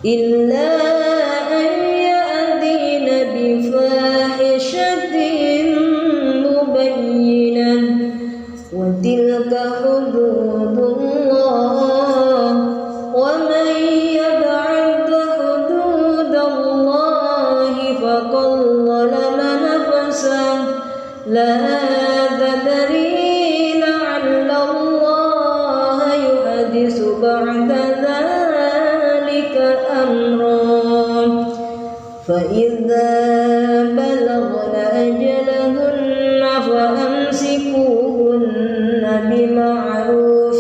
إلا أن يأتين بفاحشة مبينة وتلك حدود الله ومن يتعد حدود الله فقد ظلم نفسه لا تدري لعل الله يحدث بعد ذلك أمرا فإذا بلغن أجلهن فأمسكوهن بمعروف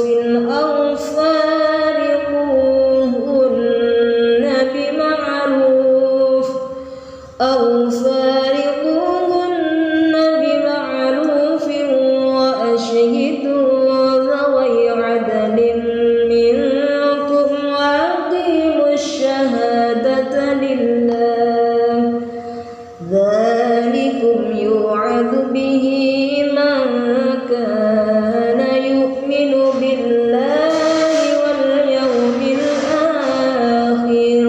أو فارقوهن بمعروف وأشهدوا ذوي عدل منكم وأقيموا الشهادة لله ذلكم يوعظ به من كان يؤمن بالله واليوم الآخر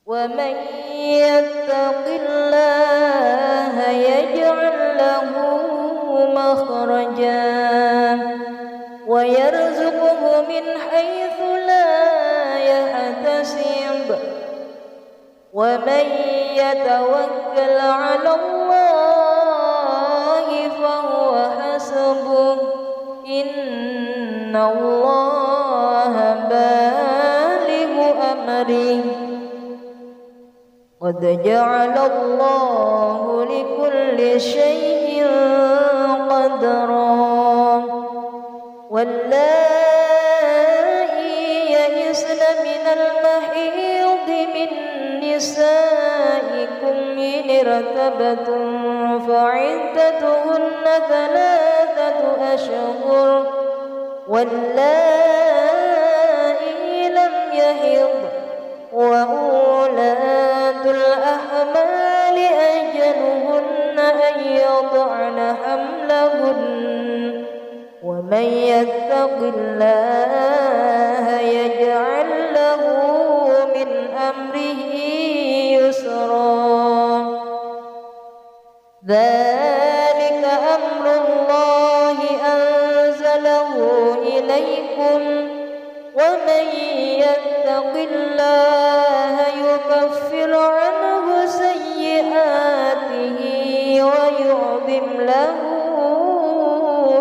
ومن يتق الله يجعل له مخرجا ويرزقه من حيث لا يحتسب ومن يتوكل على الله فهو حسبه إن الله بالغ أمره قد جعل الله لكل شيء قدرا واللائي يئسن من المحيض من نسائكم إن ارتبتم فعدتهن 3 أشهر واللائي لم يحضن وأولاة الأحمال أجلهن أن يضعن حملهن ومن يتق الله يجعل له من أمره يسرا ذلك أمر الله أنزله إليكم ومن يتق الله يكفر عنه سيئاته ويعظم له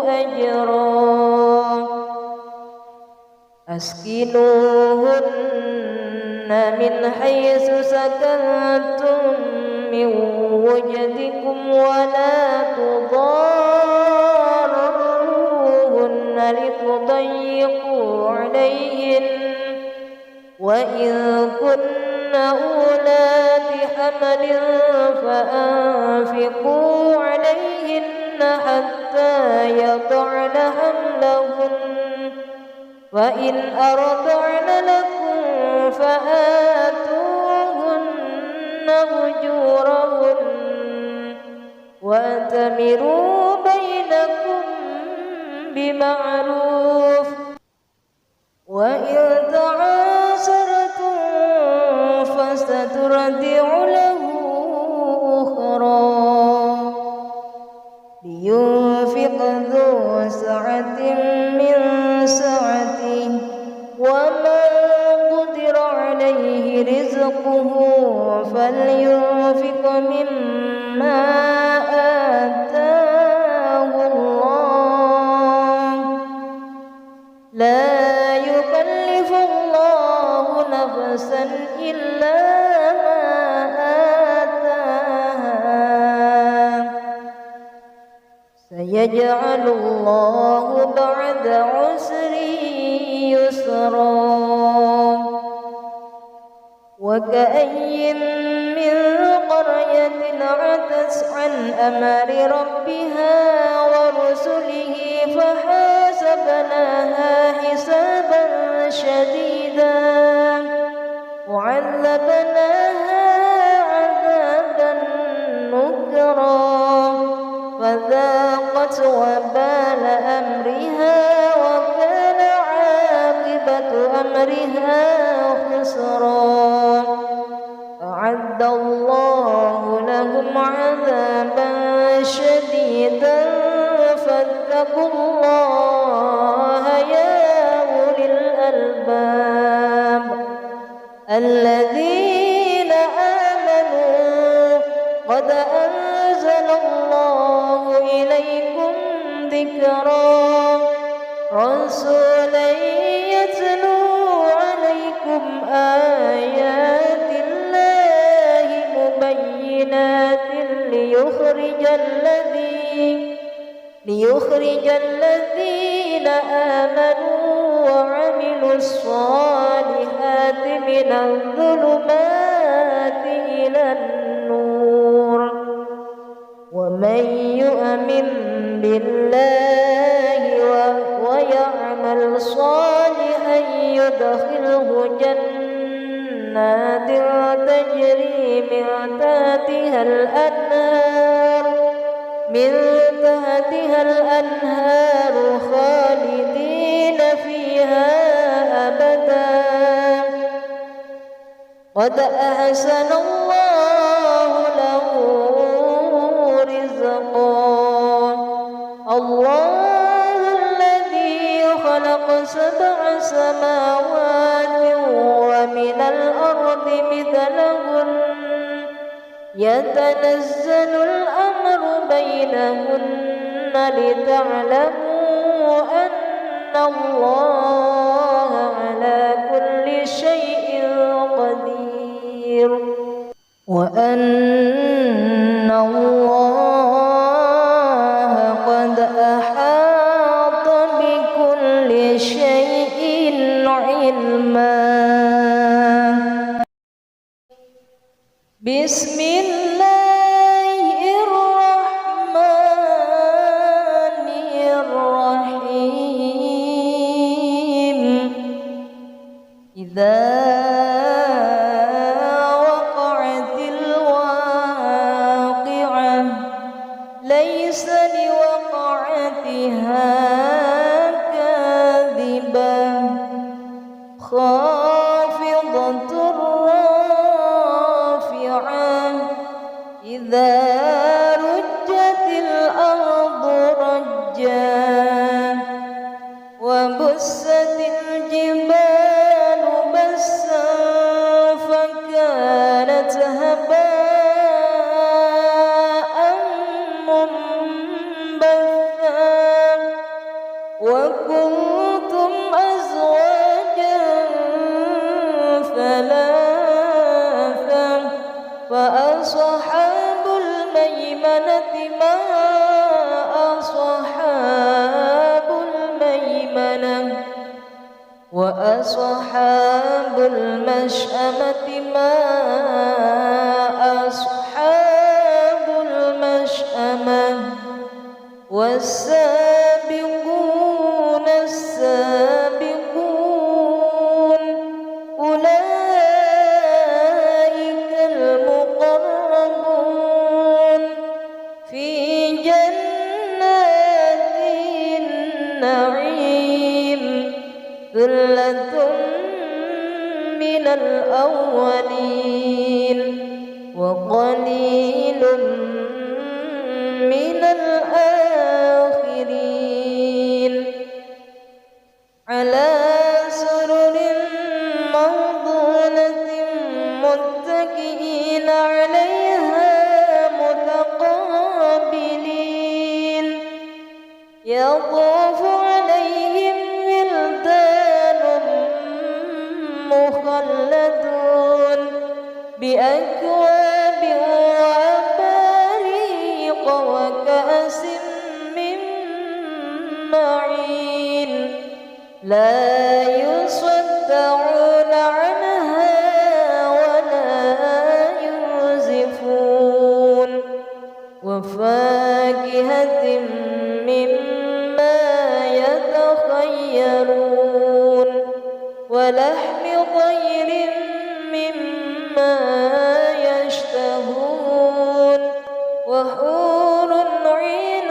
أجرا أسكنوهن من حيث سكنتم من وجدكم ولا تضاروهن لتضيقوا عليهن وإن كن أولات حمل فأنفقوا عليهن حتى يضعن حملهن فإن أرضعن لكم فآتوهن أجورهن وأتمروا بينكم بمعروف وإن تعاسرتم فسترضع له أخرى لينفق ذو سعة من سعته ومن قدر عليه رزقه فلينفق مما آتاه الله لا يكلف الله نفسا إلا ما آتاها سيجعل الله بعد عسر يسرا وكأي من قرية عتت عن أمر ربها ورسله فحاسبناها حسابا شديدا وعذبناها عذابا نكرا فذاقت وبال أمرها وكان عاقبة أمرها خسرا حسرا أعد الله لهم عذابا شديدا فاتقوا الله يا أولي الألباب الذين آمنوا قد أنزل الله إليكم ذكرا رسولا يتلو عليكم آيات الله مبينات ليخرج الذين آمنوا وعملوا الصالحات من الظلمات إلى النور ومن يؤمن بالله ويعمل صالحا يدخله جنات تجري من تحتها الأنهار خالدين فيها أبدا قد أحسن الله له رزقا الله الذي خلق 7 سماوات ومن الأرض مثلهن يتنزل الأمر بينهن لتعلموا أن الله على كل شيء قدير وأن الله قد أحاط بكل شيء علما بسم الله الرحمن الرحيم إذا وقعت الواقعة ليس لوقعتها كاذبة خافضة إذا رجت الأرض رجا وبست الجبال بسا فكانت هباء منبثا وكنتم أزواجا ثلاثا فأصحاب الميمنة ما أصحاب الميمنة وأصحاب المشأمة ما أصحاب المشأمة والسابقون السابقون أولئك المقربون في جنات النعيم ثلة من الأولين وقليل من الآخرين على سرر موضونة متكئين عليها متقابلين يطوف عليهم ولدان مخلدون بأكواب وأباريق وكأس من معين لا يصدعون عنها ولا ينزفون وفاكهة مما يتخيرون ولحم طير مما يشتهون وحور عين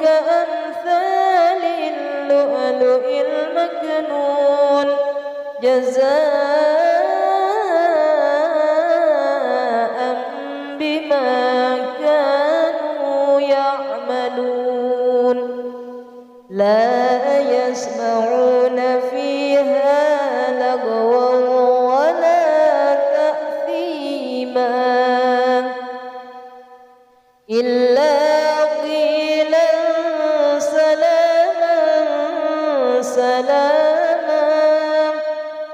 كأمثال اللؤلؤ المكنون جزاء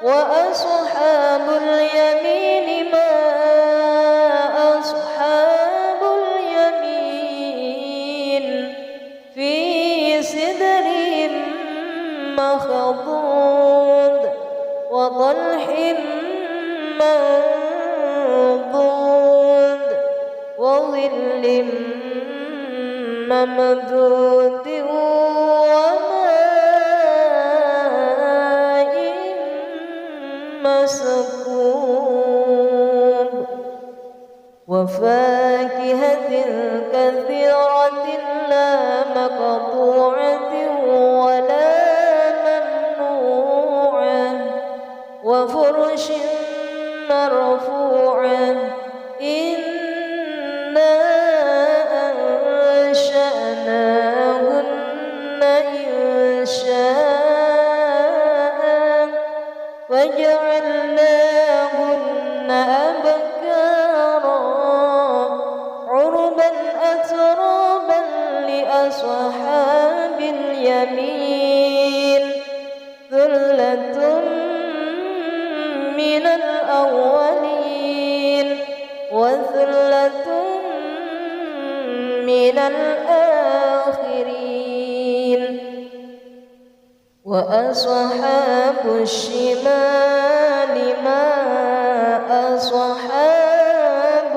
وأصحاب اليمين ما أصحاب اليمين في سدر مخضود وطلح منضود وظل ممدود وماء مسكوب وفاكهة كثيرة لا مقطوعة ولا ممنوعة وفرش مرفوعة إنا أنشأناهن إنشاء وجعلناهن أبكارا عربا أترابا لأصحاب اليمين ثلة من الأولين وثلة من الآخرين وأصحاب الشمال ما أصحاب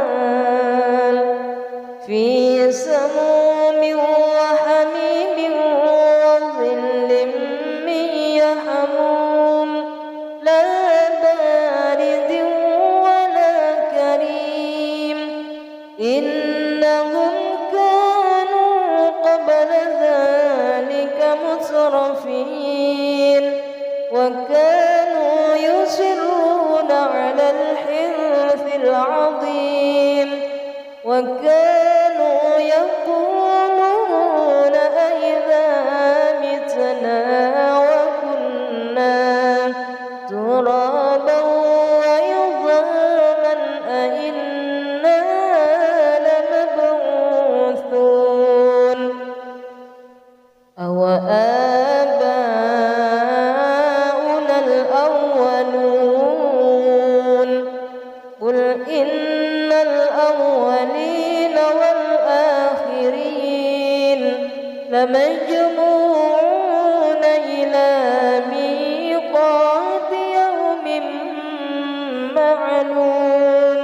الشمال في سموم وحميم وظل من يحموم لا بارد ولا كريم إنهم كانوا قبل ذلك مترفين وكانوا يصرون على الحنث العظيم وكانوا يقولون أئذا متنا وكنا ترابا وعظاما أئنا لمبعوثون أوآباؤنا الأولون قل إن الأولين والآخرين لمجموعون إلى ميقات يوم معلوم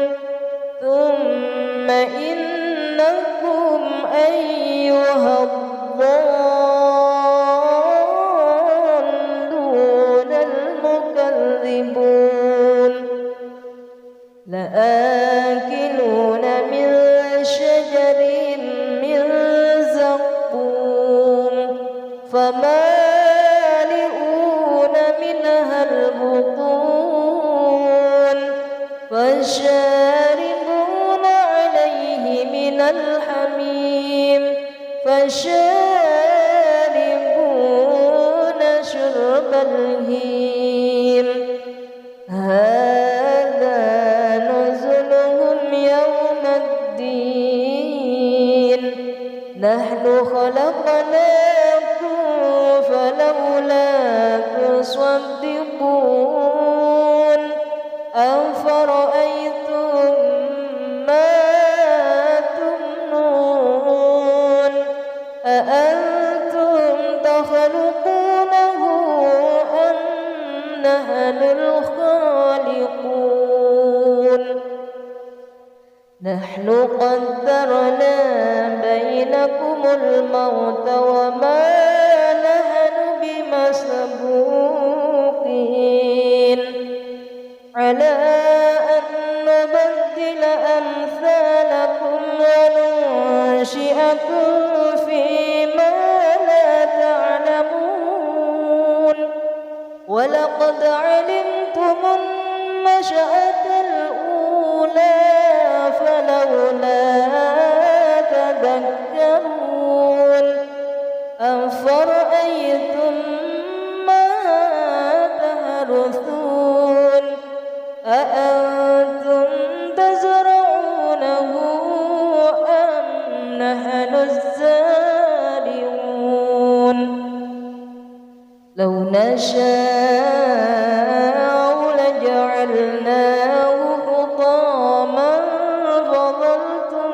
ثم إنكم أيها الضالون المكذبون لآكلون من شجر من زقوم فمالئون منها البطون فشاربون عليه من الحميم فشاربون شرب الهيم هذا نزلهم يوم الدين نحن خلقناكم فلولا تصدقون أفرأيتم ما تمنون أأنتم تخلقونه أم نحن الخالقون نحن قدرنا بينكم الموت وما نحن بمسبوقين على أن نبدل أمثالكم وننشئكم فيما لا تعلمون ولقد علمتم النشأة الأولى فلولا تذكرون أفرأيتم ما تحرثون أأنتم تزرعونه أم نحن الزارعون لو نشاء لجعلناه حطاما فظلتم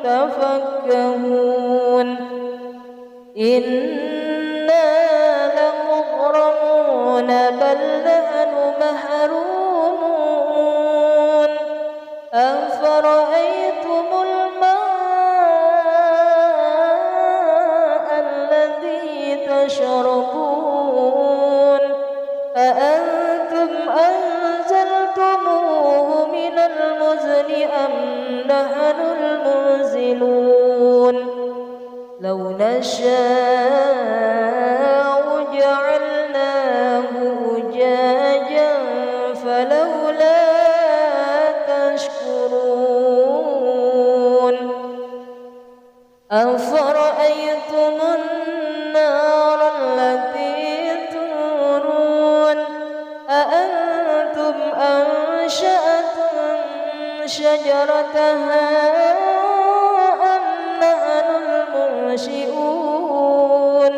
تفكهون إنا لمغرمون بل نحن محرومون أفرأيتم الماء الذي تشربون أأنتم أنزلتموه من المزن أم نحن المنزلون لو نشاء جعلناه أجاجا فلولا تشكرون أفرأيتم النار التي تورون أأنتم أنشأتم شجرتها أم نحن المنشئون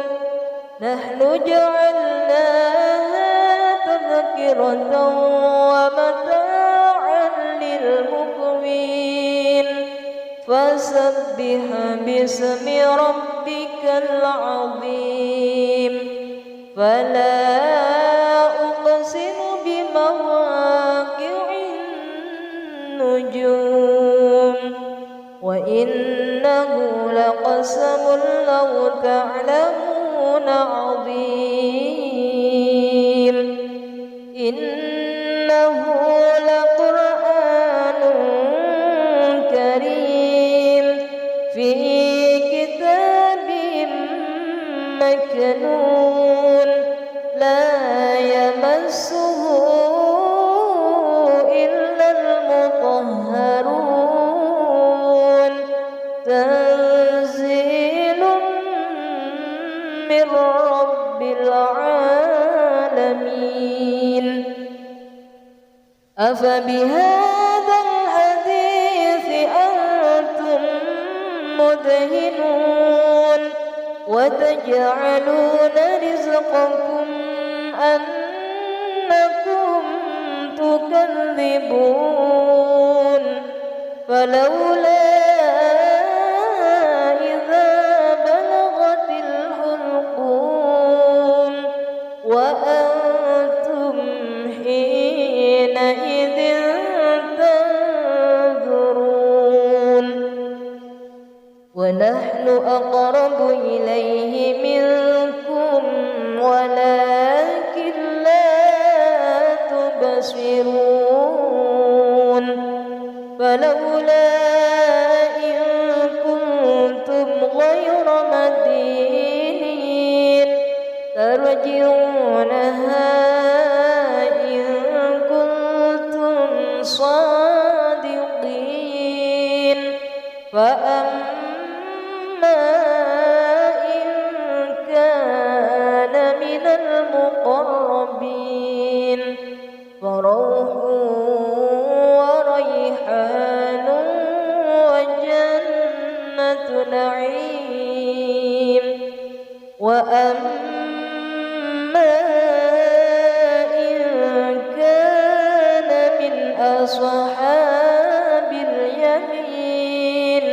نحن جعلناها تذكرة ومتاعا للمقوين فسبح باسم ربك العظيم فلا أقسم بمواقع النجوم وإنه لقسم لو تعلمون عظيم إنه لقرآن كريم في كتاب مكنون لا يمسه إلا المطهرون تنزيل من رب العالمين أفبهذا الحديث أنتم مدهنون وتجعلون رزقكم أنكم تكذبون فلولا إذا بلغت الحلقوم وأنتم حينئذ تنظرون ونحن أقرب إليه منكم ولكن لا تبصرون فلولا إن كنتم غير مدينين ترجعونها إن كنتم صادقين فأما إن كان من المقربين فروح وريحان وجنة نعيم وأما إن كان من أصحاب اليمين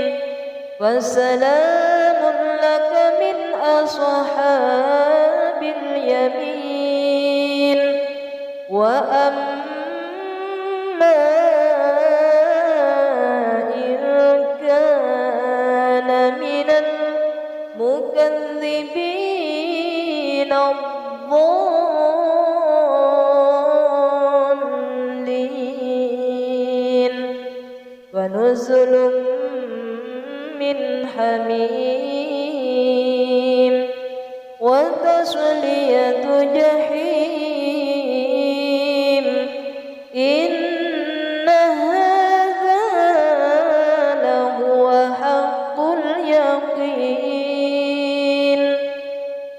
فسلام لك من أصحاب اليمين وأما إن كان من المكذبين الضالين فنزل من حميم وتصلية جحيم إن هذا لهو حق اليقين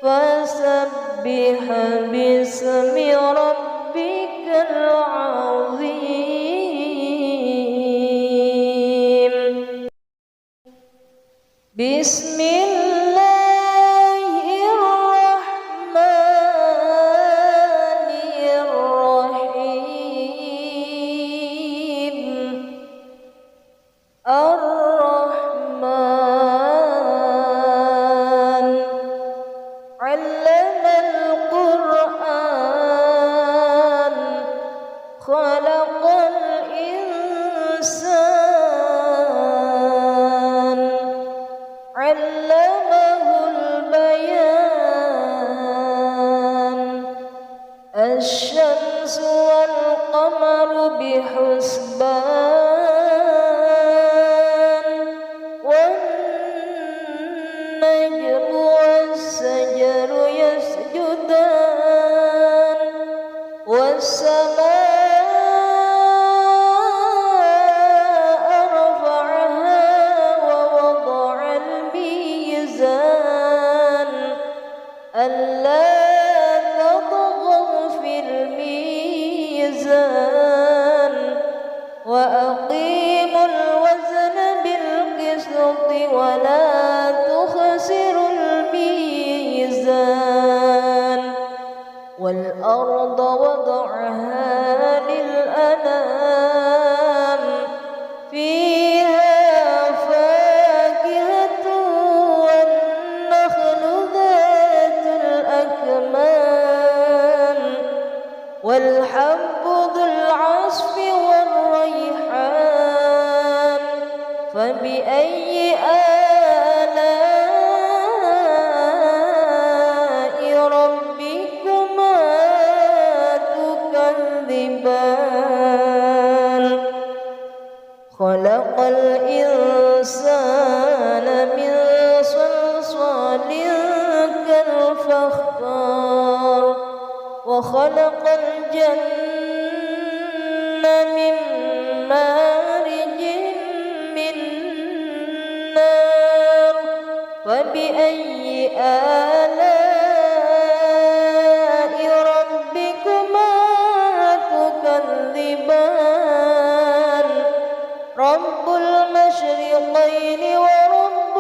فسبح باسم ربك العظيم بسم الله الرحمن الشمس والقمر بحسبان والنجم والشجر يسجدان والسماء رفعها ووضع الميزان ألا تطغوا في الميزان وأقيموا الوزن بالقسط ولا تخسروا الميزان والأرض وضعها للأنام فيها فاكهة والنخل ذات الأكمام والحب ذو العصف والريحان فبأي آلاء ربكما تكذبان خلق الإنسان من صلصال كالفخار وخلق الجنة من مارج من نار فبأي آلاء ربكما تكذبان رب المشرقين ورب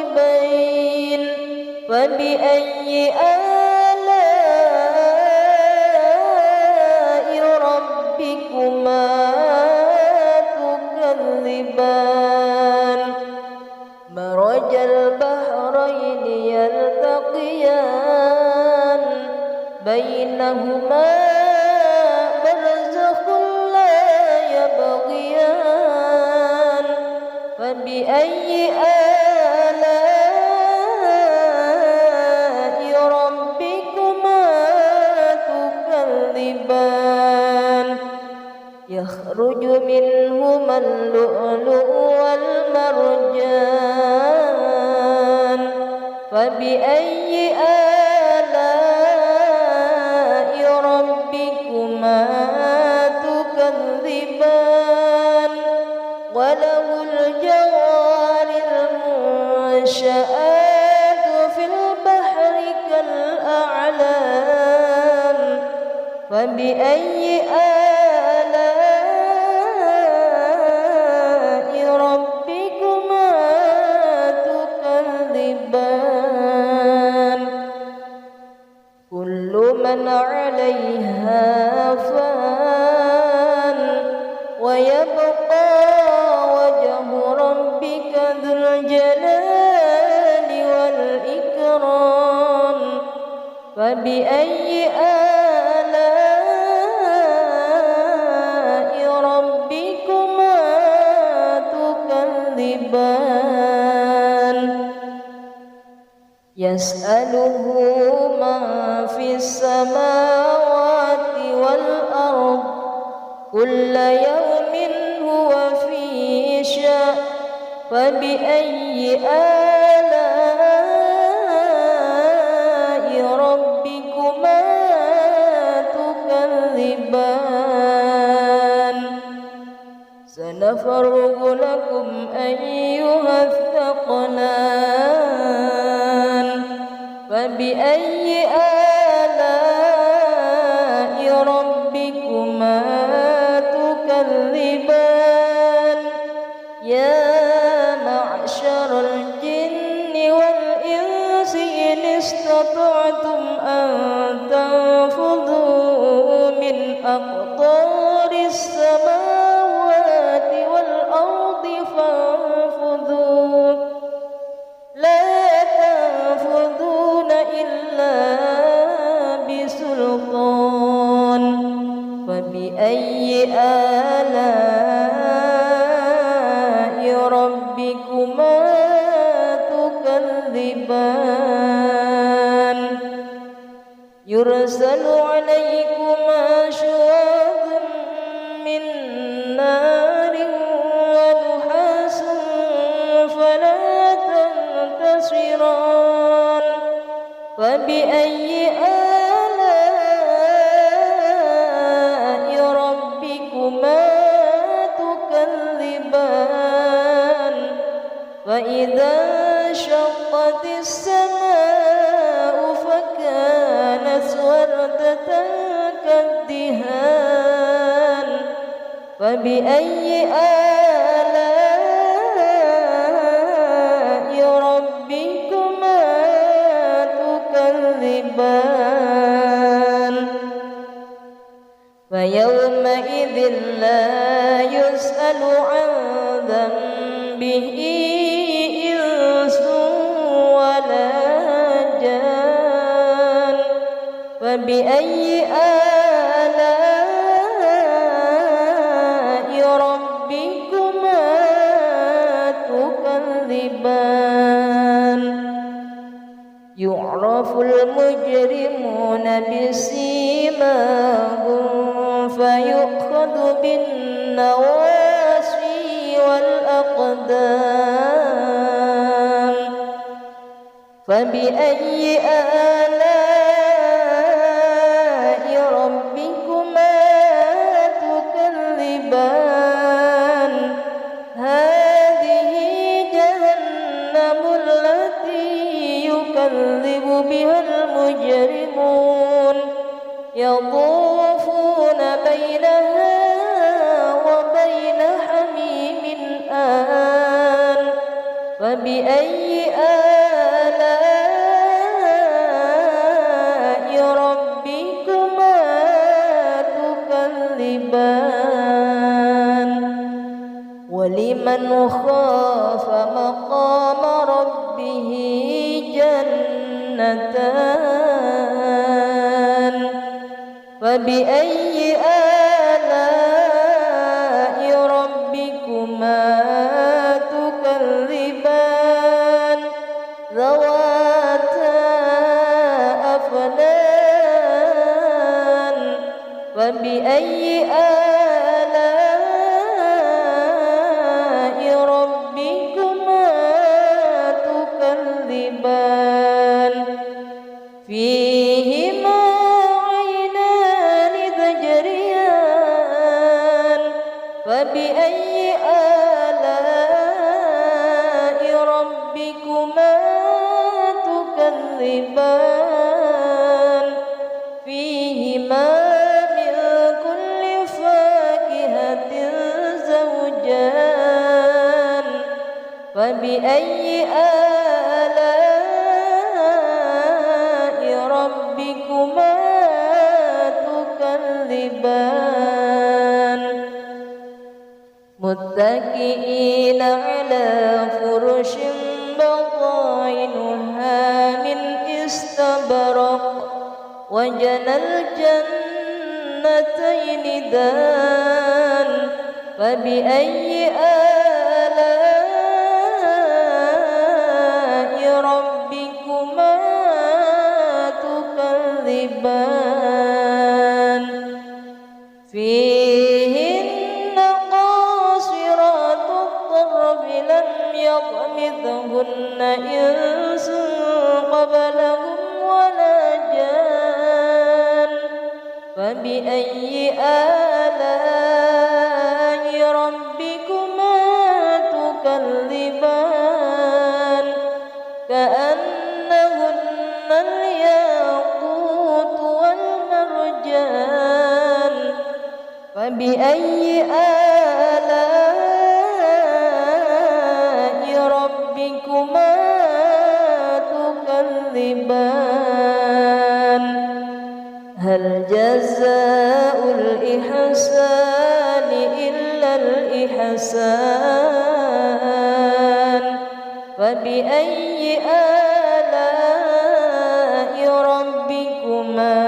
المغربين فبأي آلاء ربكما تكذبان مرج البحرين يلتقيان بينهما برزخ لا يبغيان فبأي آلاء ربكما تكذبان يخرج منهما اللؤلؤ والمرجان فبأي آلاء ربكما تكذبان وله الجوار المنشآت في البحر كالأعلام فبأي آلاء ربكما تكذبان كل من عليها فان ويبقى وجه ربك ذو الجلال والإكرام فبأي آلاء ربكما تكذبان يسأله من في السماوات والأرض كل يوم هو في شأن فبأي آلاء ربكما تكذبان سنفرغ لكم أيها الثقلان فبأي آلاء ربكما تكذبان يا معشر الجن والإنس إن استطعتم أن تنفذوا من أقطار السماوات والأرض فانفذوا لا تنفذون إلا بسلطان فبأي آلاء ربكما تكذبان يرسل عليكما شواظ من نار ونحاس فلا تنتصران فبأي آلاء ربكما تكذبان فإذا انشقت السماء فكانت وردة كالدهان فبأي آلاء ربكما تكذبان فيومئذ لا يسأل عن ذنبه إنس ولا جان فبأي آلاء ربكما تكذبان يعرف المجرمون بسيماهم فيؤخذ بالنواصي والأقدام فبأي آلاء ربكما تكذبان هذه جهنم التي يكذب بها المجرمون يطوفون بينها وبين حميم آن فبأي آلاء ربكما تكذبان ولمن خاف مقام ربه جنتان فبأي آلاء ربكما تكذبان ذواتا أفنان فبأي آلاء ربكما تكذبان فيهما عينان تجريان فبأي آلاء ربكما تكذبان فيهما من كل فاكهة زوجان فبأي آلاء ربكما تكذبان متكئين على فرش بطائنها من استبرق وجنى الجنتين دان فبأي آلاء ربكما تكذبان فيهن قاصرات الطرف لم يطمثهن إنس قبلهم ولا جان فبأي آلاء ربكما تكذبان كأنهن الياقوت والمرجان فبأي آلاء ربكما تكذبان هل جزاء الإحسان إلا الإحسان فبأي آلاء ربكما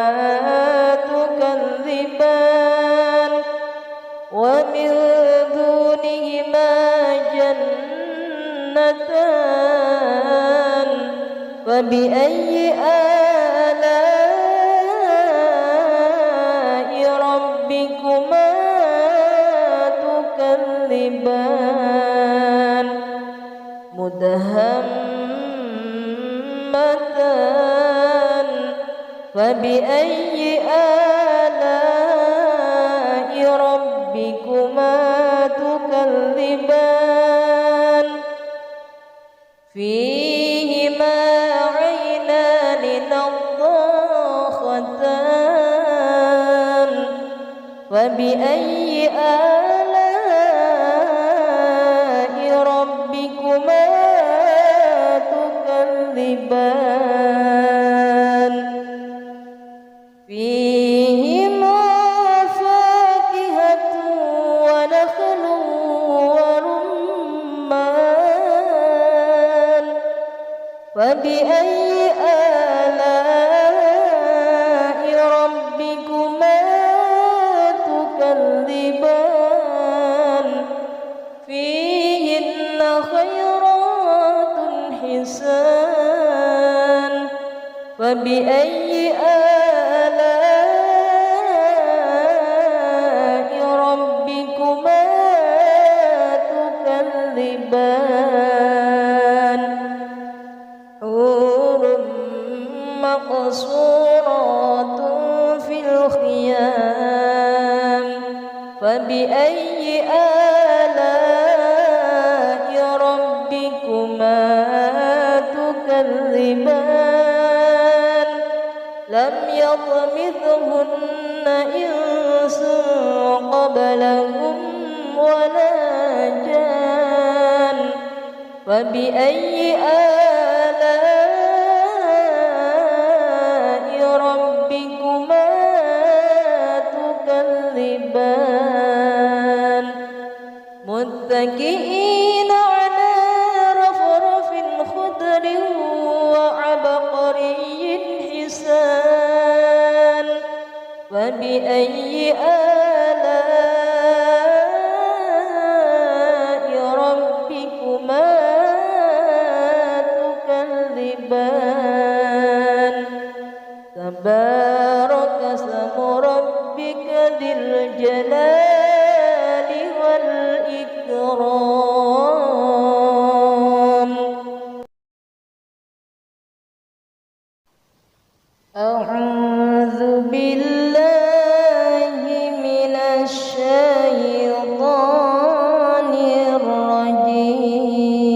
تكذبان ومن دونهما جنتان فبأي آلاء فبأي آلاء ربكما تكذبان فيهما عينان نضاختان فبأي آلاء ربكما تكذبان فيهما فاكهة ونخل ورمان فبأي آلاء ربكما تكذبان فيهن خيرات حسان فبأي آلاء ربكما تكذبان حور مقصورات في الخيام فبأي آلاء ربكما تكذبان لم يطمثهن إنس قبلهم ولا جان فبأي آلاء ربكما تكذبان متكئين على رفرف خضر وعبقري حسان فبأي آلاء ربكما تكذبان تبارك اسم ربك ذي الجلال والإكرام أعوذ بالله من الشيطان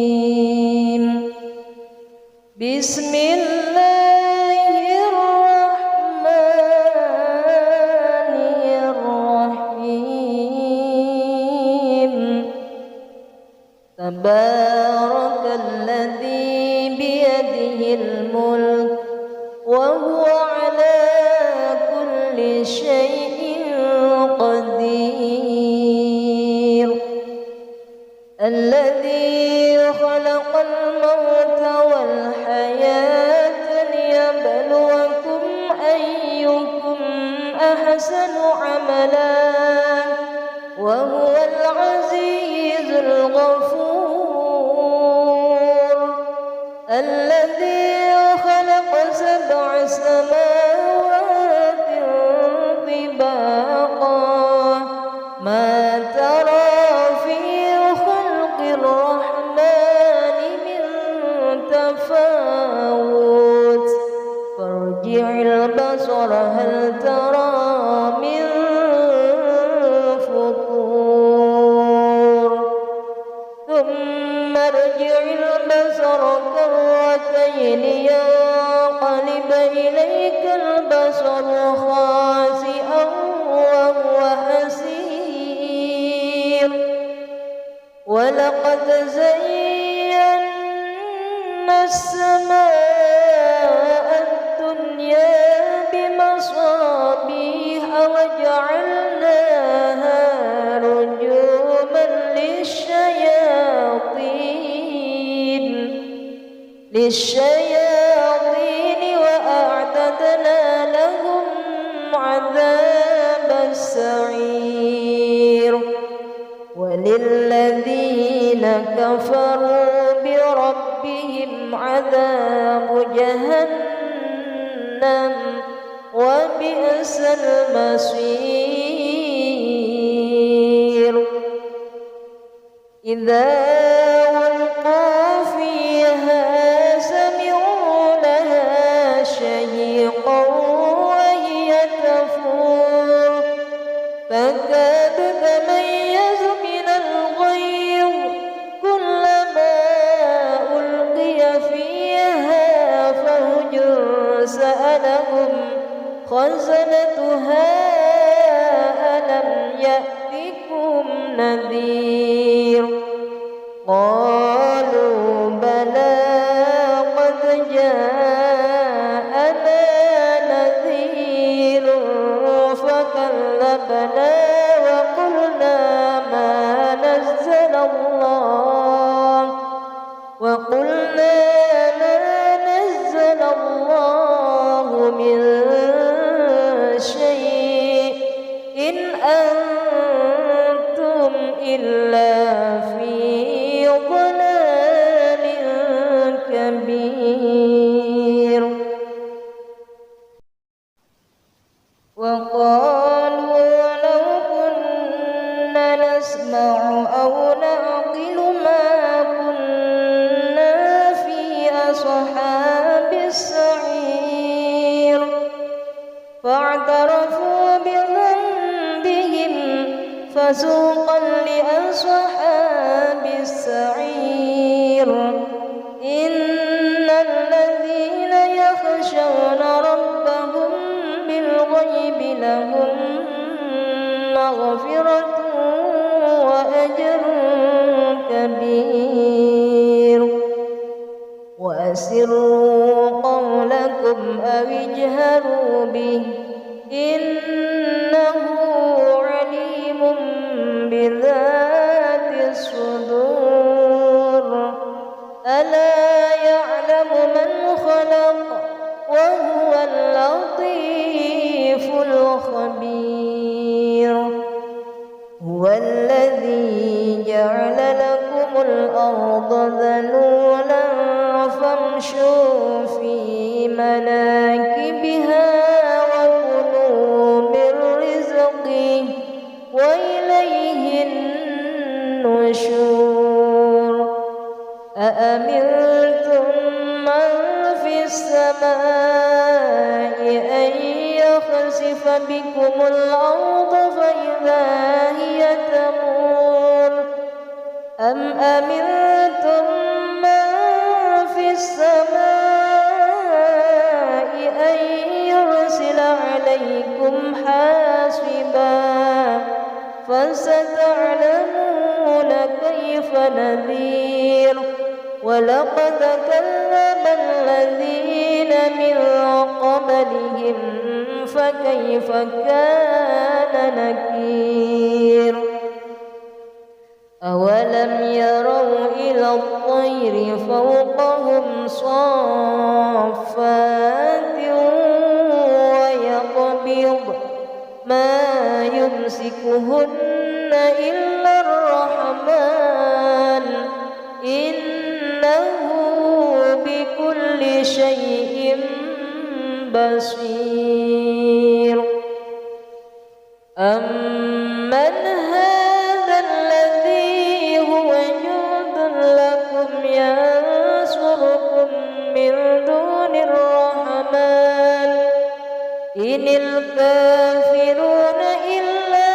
الرجيم بسم الله الرحمن الرحيم تبارك الذي بيده الملك وهو على كل شيء قدير الذي خلق الموت والحياة ليبلوكم أيكم أحسن عملا وهو العزيز الغفور الذي خلق سبع سماوات طباقا ما ترى في خلق الرحمن من تفاوت فارجع البصر هل ترى من فطور ثم ارجع البصر كرتين ينقلب إليك البصر خاسئا وهو حسير ولقد زينا السماء الدنيا بمصابيح وجعلناها رجوما للشياطين وأعتدنا لهم عذاب السعير وللذين كفروا بربهم عذاب جهنم وبئس المصير إذا ألقوا فيها سمعوا لها شهيقا خزنتها ألم يأتكم نذير قالوا بلى قد جاءنا نذير فكذبنا وقلنا ما نزل الله من شيء إن أنتم إلا في ضلال كبير وقالوا لو كنا نسمع أو نعقل ما كنا في أصحاب السعير فاعترفوا بذنبهم فسوقا لأصحاب السعير إن الذين يخشون ربهم بالغيب لهم مغفرة وأجر كبير وأسروا قولكم أو اجهروا به إنه عليم بذات الصدور ألا يعلم من خلق وهو اللطيف الخبير هو الذي جعل لكم الأرض ذلولا فامشوا في مناكبها وكلوا من رزقه وإليه النشور أأمنتم من في السماء أن يخسف بكم الأرض فإذا هي تمور أم أمنتم من في السماء أن يرسل عليكم حاصبا فستعلمون كيف نذير ولقد كذب الذين من قبلهم فكيف كان نكير أولم يروا إلى الطير فوقهم صافات ويقبض ما يمسكهن إلا الرحمن إنه بكل شيء بصير أمن هذا الذي هو جند لكم ينصركم من دون الرحمن إن الكافرون إلا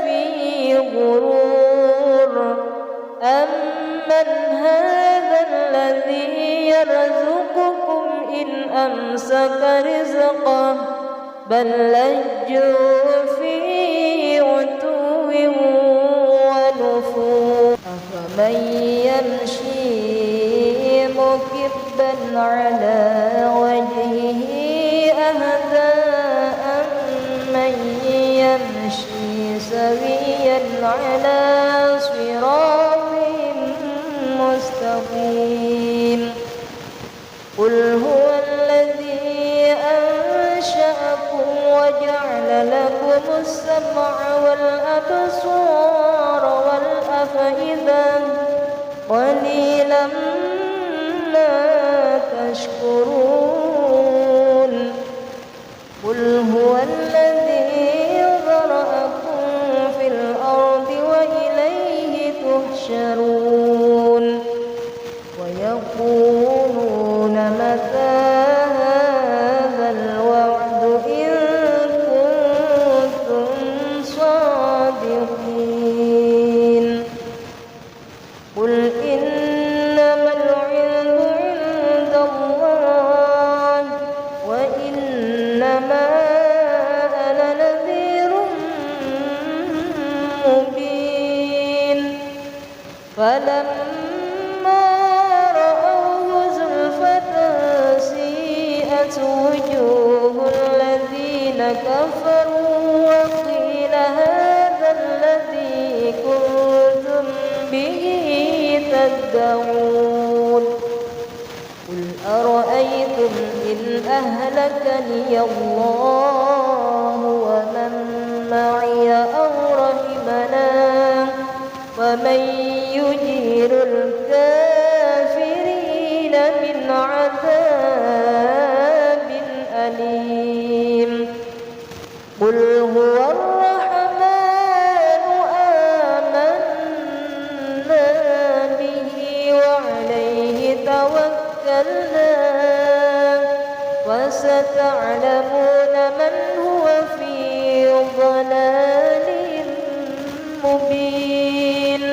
في غرور أمن هذا الذي يرزقكم إن أمسك رزقه بل لجوا في عتو ونفور أفمن يمشي مكبا على وجهه أهدى أمن يمشي سويا على صراط مستقيم قل هو الذي أنشأكم وجعل لكم السمع والأبصار والأفئدة قليلا ما تشكرون قل هو الذي ذرأكم في الأرض وإليه تحشرون ويقولون متى هذا الوعد إن كنتم صادقين قل إنما العلم عند الله وإنما كفروا وقيل هذا الذي كنتم به تدعون قل أرأيتم إن أهلكني الله ومن معي أو رحمنا ومن يجير الكافرين من عذاب أليم قل هو الرحمن آمنا به وعليه توكلنا وستعلمون من هو في ضلال مبين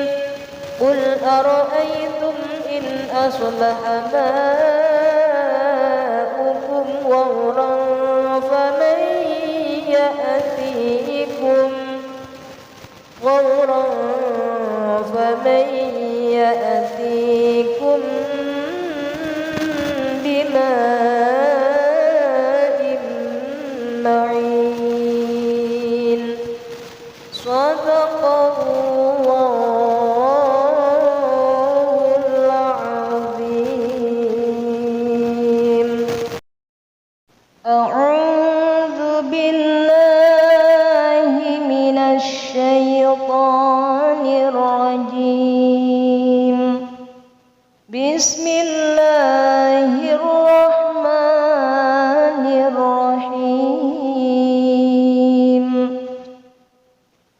قل أرأيتم إن أصبح ماؤكم غورا فمن يأتيكم بماء معين صدق الله العظيم. أعوذ بالله من الشيطان الرجيم. بسم الله الرحمن الرحيم.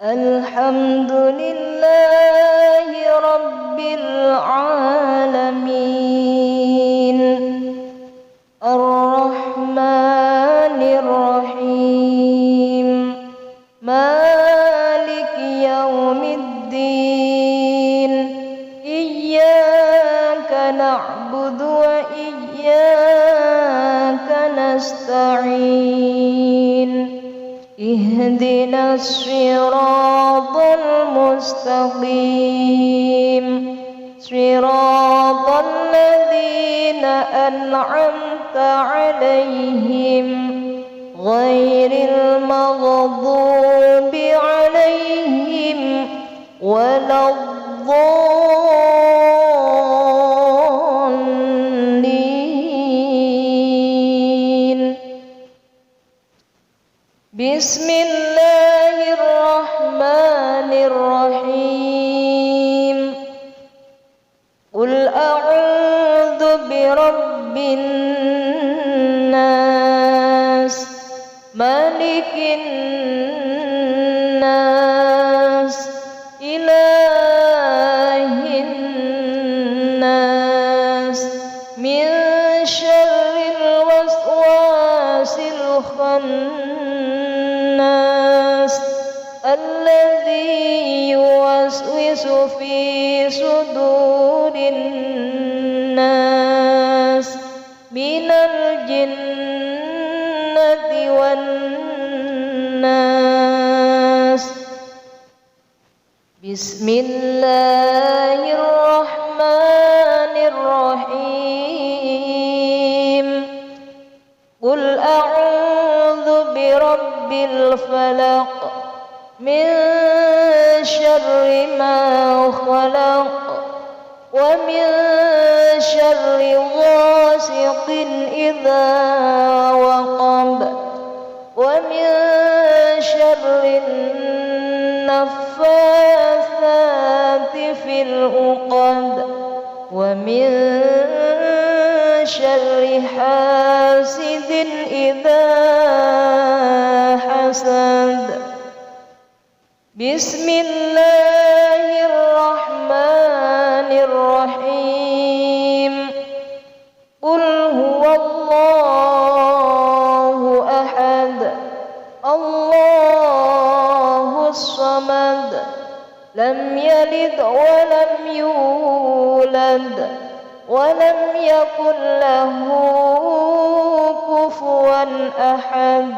الحمد لله رب العالمين الرحمن الرحيم مالك يوم الدين إياك نعبد وإياك نستعين اهدنا الصراط المستقيم صراط الذين أنعمت عليهم غير المغضوب عليهم ولا الضالين. بسم الله الرحمن الرحيم. قل أعوذ برب الناس ملك الناس إله الناس من شر الوسواس الخناس الذي يوسوس في صدور الناس من الجنة والناس. بسم الله الرحمن الرحيم. قل أعوذ برب الفلق من شر ما خلق ومن شر غاسق إذا وقب ومن شر النفاثات في العقد ومن شر حاسد إذا حسد. بسم الله الرحمن الرحيم. قل هو الله أحد الله الصمد لم يلد ولم يولد ولم يكن له كفوا أحد.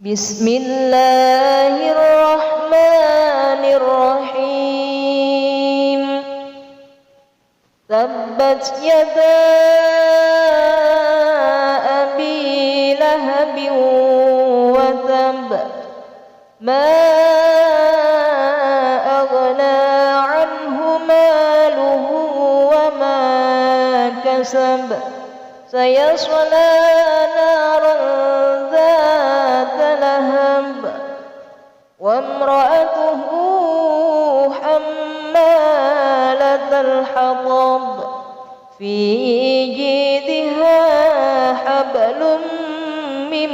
بسم الله الرحمن الرحيم. تبت يدا أبي لهب ذهب ما أغنى عنه ماله وما كسب سيصلى نارا ذات لهب وامرأته حمالة الحطب في جيدها حبل من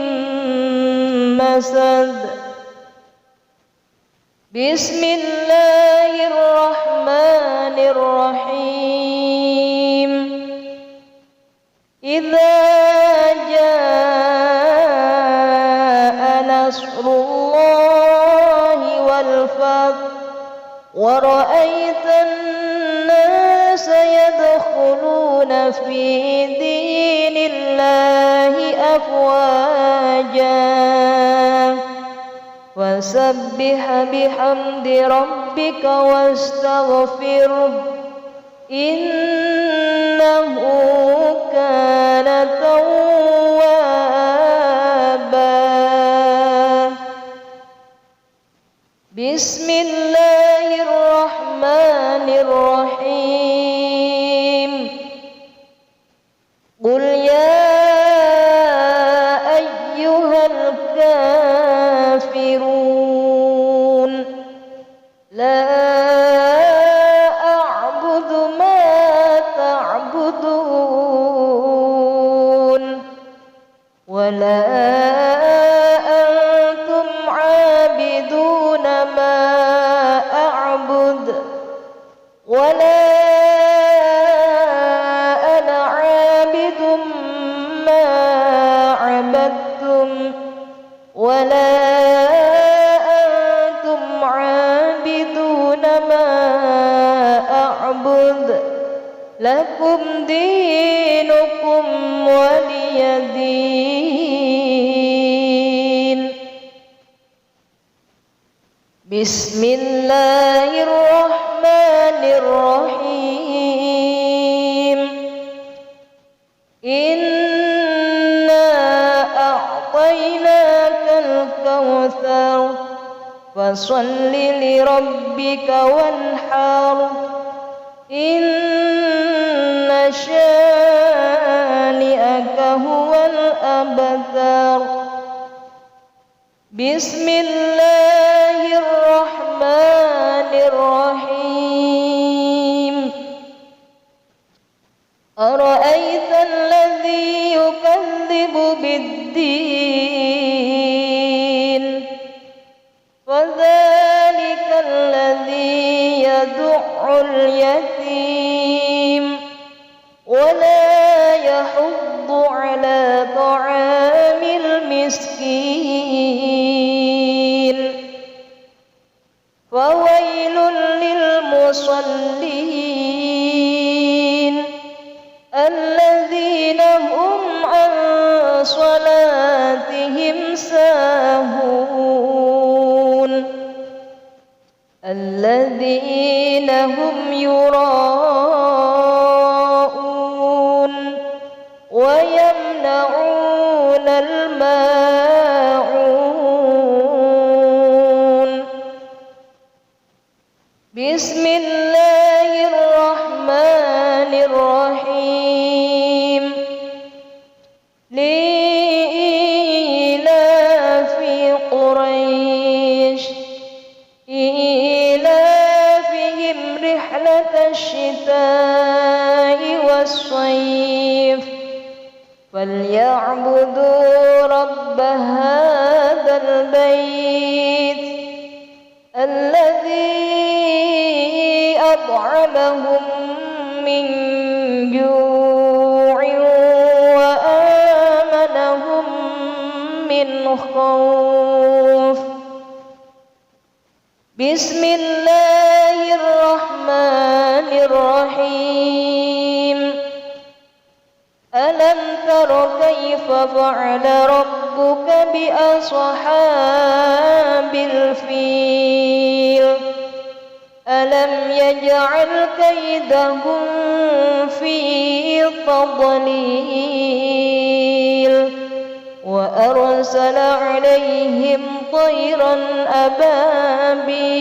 مسد بسم الله الرحمن الرحيم إذا جاء نصر الله والفتح ورأيت الناس يدخلون في دين الله أفواجا فسبح بحمد ربك واستغفره إنه كان توابا بسم الله الرحمن الرحيم قل يا أيها الكافرون لا أعبد ما تعبدون ولا أنتم عابدون ما أعبد ولا أنا عابد ما عبدتم ولا أنتم عابدون ما أعبد لكم دينكم ولي دين بسم الله الرحمن الرحيم إنا أعطيناك الكوثر فصل لربك وانحر إن شانئك هو الأبتر بسم الله الرحمن الرحيم أرأيت الذي يكذب بالدين فذلك الذي يدع اليتيم ولا يحض على طعام المسكين فويل للمصلين الذين هم عن صلاتهم ساهون الذين هم يراءون ويمنعون الماعون بسم الله الرحمن الرحيم لإيلاف قريش إيلافهم رحلة الشتاء والصيف فليعبدوا رب هذا البيت الذي أطعمهم من جوع وآمنهم من خوف بسم الله الرحمن الرحيم ألم تر كيف فعل ربك بأصحاب الفيل ألم يجعل كيدهم في تضليل وأرسل عليهم طيرا أبابيل